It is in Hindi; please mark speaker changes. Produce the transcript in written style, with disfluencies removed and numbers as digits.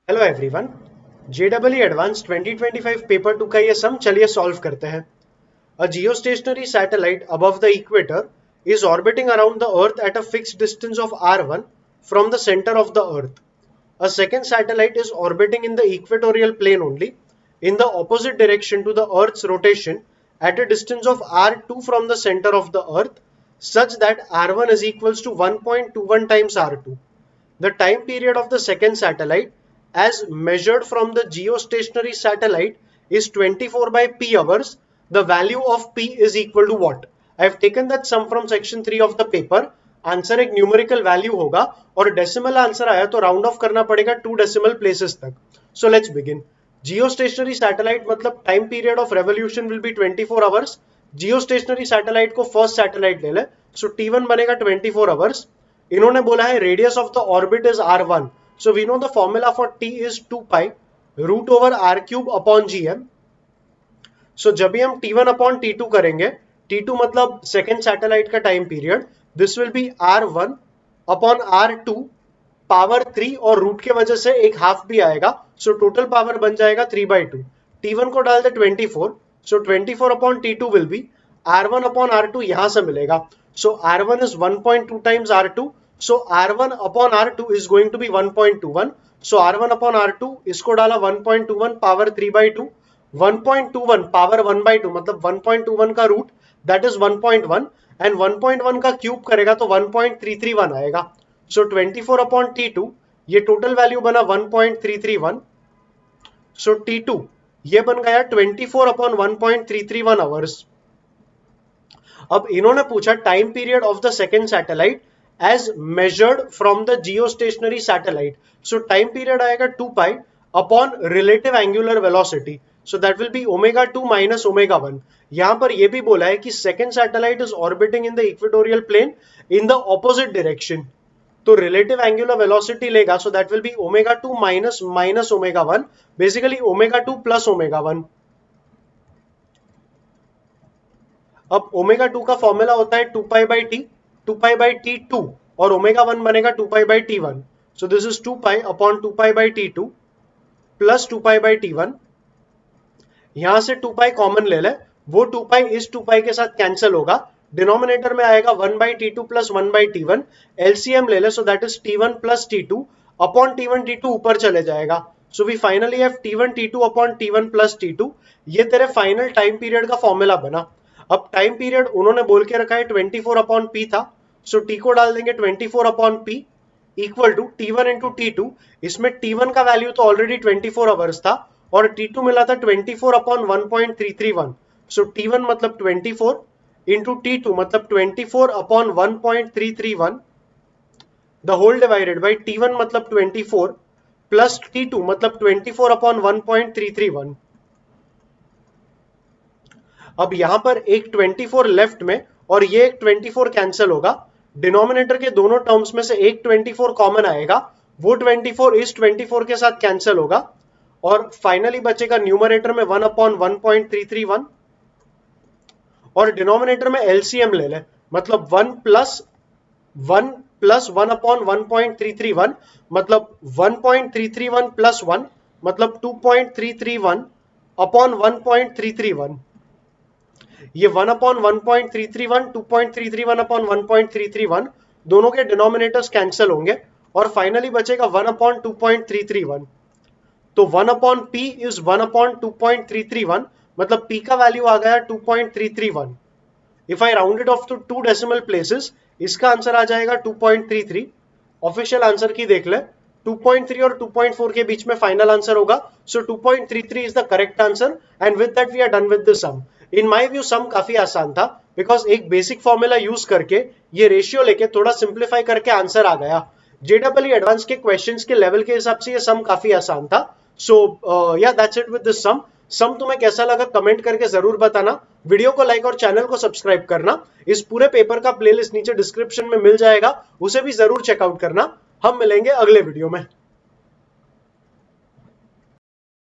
Speaker 1: हेलो एवरीवन, जेडबलई एडवांस 2025 पेपर 2 का ये सम चलिए सॉल्व करते हैं। A geostationary satellite above the equator is orbiting around the Earth at a fixed distance of r1 from the center of the Earth. A second satellite is orbiting in the equatorial plane only in the opposite direction to the Earth's rotation at a distance of r2 from the center of the Earth such that r1 is equals to 1.21 times r2. The time period of the second satellite as measured from the geostationary satellite is 24 by p hours. The value of p is equal to what? I have taken that sum from section 3 of the paper. Answer एक न्यूमेरिकल वैल्यू होगा और डेसिमल आंसर आया तो राउंड ऑफ करना पड़ेगा 2 डेसिमल प्लेसेस तक. So let's begin. Geostationary satellite मतलब time period of revolution will be 24 hours. Geostationary satellite को फर्स्ट सैटेलाइट ले ले, सो T1 बनेगा 24 आवर्स. इन्होंने बोला है radius of the orbit is r1, so we know the formula for t is 2 pi root over r cube upon gm. So जब भी हम t1 अपॉन t2 करेंगे, t2 मतलब सेकेंड सैटेलाइट का time period, this will be r1 upon r2 power 3 और रूट के वजह से एक हाफ भी आएगा, सो टोटल पावर बन जाएगा 3/2. t1 को डाल दे 24, सो 24 upon t2 will be r1 upon r2 यहां से मिलेगा. So R1 is 1.2 times R2. So R1 upon R2 is going to be 1.21. So R1 upon R2 इसको डाला 1.21 पावर 3/2. 1.21 पावर 1/2 मतलब 1.21 का रूट दैट इज 1.1 एंड 1.1 का क्यूब करेगा तो 1.331 आएगा. So 24 upon T2 ये टोटल वैल्यू बना 1.331. So T2 ये बन गया 24 upon 1.331 आवर्स. अब इन्होंने पूछा time period of the second satellite as measured from the geostationary satellite. So time period आएगा 2 pi upon relative angular velocity, so that will be ω2 minus ω1. यहां पर यह भी बोला है कि second satellite is orbiting in the equatorial plane in the opposite direction, तो रिलेटिव एंगुलर वेलोसिटी लेगा, so that will be ω2 minus minus ω1, basically ω2 plus ω1. अब ω2 का फॉर्मूला होता है 2 pi by T, 2 pi by T 2 और ω1 बनेगा 2 pi by T1. So this is 2 pi upon 2 pi by T2 plus 2 pi by T1. यहां से 2 पाई कॉमन ले ले, वो 2 पाई इस 2 पाई के साथ कैंसिल होगा, डिनोमिनेटर में आएगा 1 by T2 plus 1 by T1. LCM ले ले, so that is T1 plus T2 upon T1 T2 ऊपर चले जाएगा. So we finally have T1 T2 upon T1 plus T2. ये तेरे फाइनल टाइम पीरियड का फॉर्मूला बना. अब टाइम पीरियड उन्होंने बोल के रखा है 24 अपॉन पी था, सो टी को डाल देंगे 24 upon P equal to T1 into T2. इसमें T1 का वैल्यू तो ऑलरेडी 24 आवर्स था और T2 मिला था 24 अपॉन 1.331. सो T1 मतलब 24 इंटू T2 मतलब 24 upon 1.331 the whole divided by T1 मतलब 24 प्लस T2 मतलब 24 अपॉन 1.331. अब यहां पर एक 24 लेफ्ट में और ये एक 24 कैंसिल होगा, डिनोमिनेटर के दोनों टर्म्स में से एक 24 कॉमन आएगा, वो 24 इस 24 के साथ कैंसिल होगा और फाइनली बचेगा न्यूमरेटर में 1 अपॉन 1.331 और डिनोमिनेटर में एलसीएम ले ले, मतलब 1 प्लस 1 अपॉन 1.331 मतलब 1.331 प्लस 1 मतलब 2.331 अपॉन 1.331. ये 1 अपॉन 1.331 2.331 अपॉन 1.331 दोनों के डिनोमिनेटर्स कैंसिल होंगे और फाइनली बचेगा 1 अपॉन 2.331. तो 1 अपॉन p इज 1 अपॉन 2.331 मतलब p का वैल्यू आ गया 2.331. If I round it off to 2 decimal places, इसका आंसर आ जाएगा 2.33. ऑफिशियल आंसर की देख ले, 2.3 और 2.4 के बीच में फाइनल आंसर होगा, so 2.33 is the correct answer and with that we are done with the sum. In my view sum काफी आसान था बिकॉज एक बेसिक फॉर्मूला यूज करके ये रेशियो लेके थोड़ा सिंप्लीफाई करके आंसर आ गया. जेडबलई एडवांस के क्वेश्चंस के लेवल के हिसाब से ये सम काफी आसान था. सो या दैट्स इट विद दिस सम. सम तुम्हें कैसा लगा कमेंट करके जरूर बताना. वीडियो को लाइक और चैनल को सब्सक्राइब करना. इस पूरे पेपर का प्लेलिस्ट नीचे डिस्क्रिप्शन में मिल जाएगा, उसे भी जरूर चेकआउट करना. हम मिलेंगे अगले वीडियो में.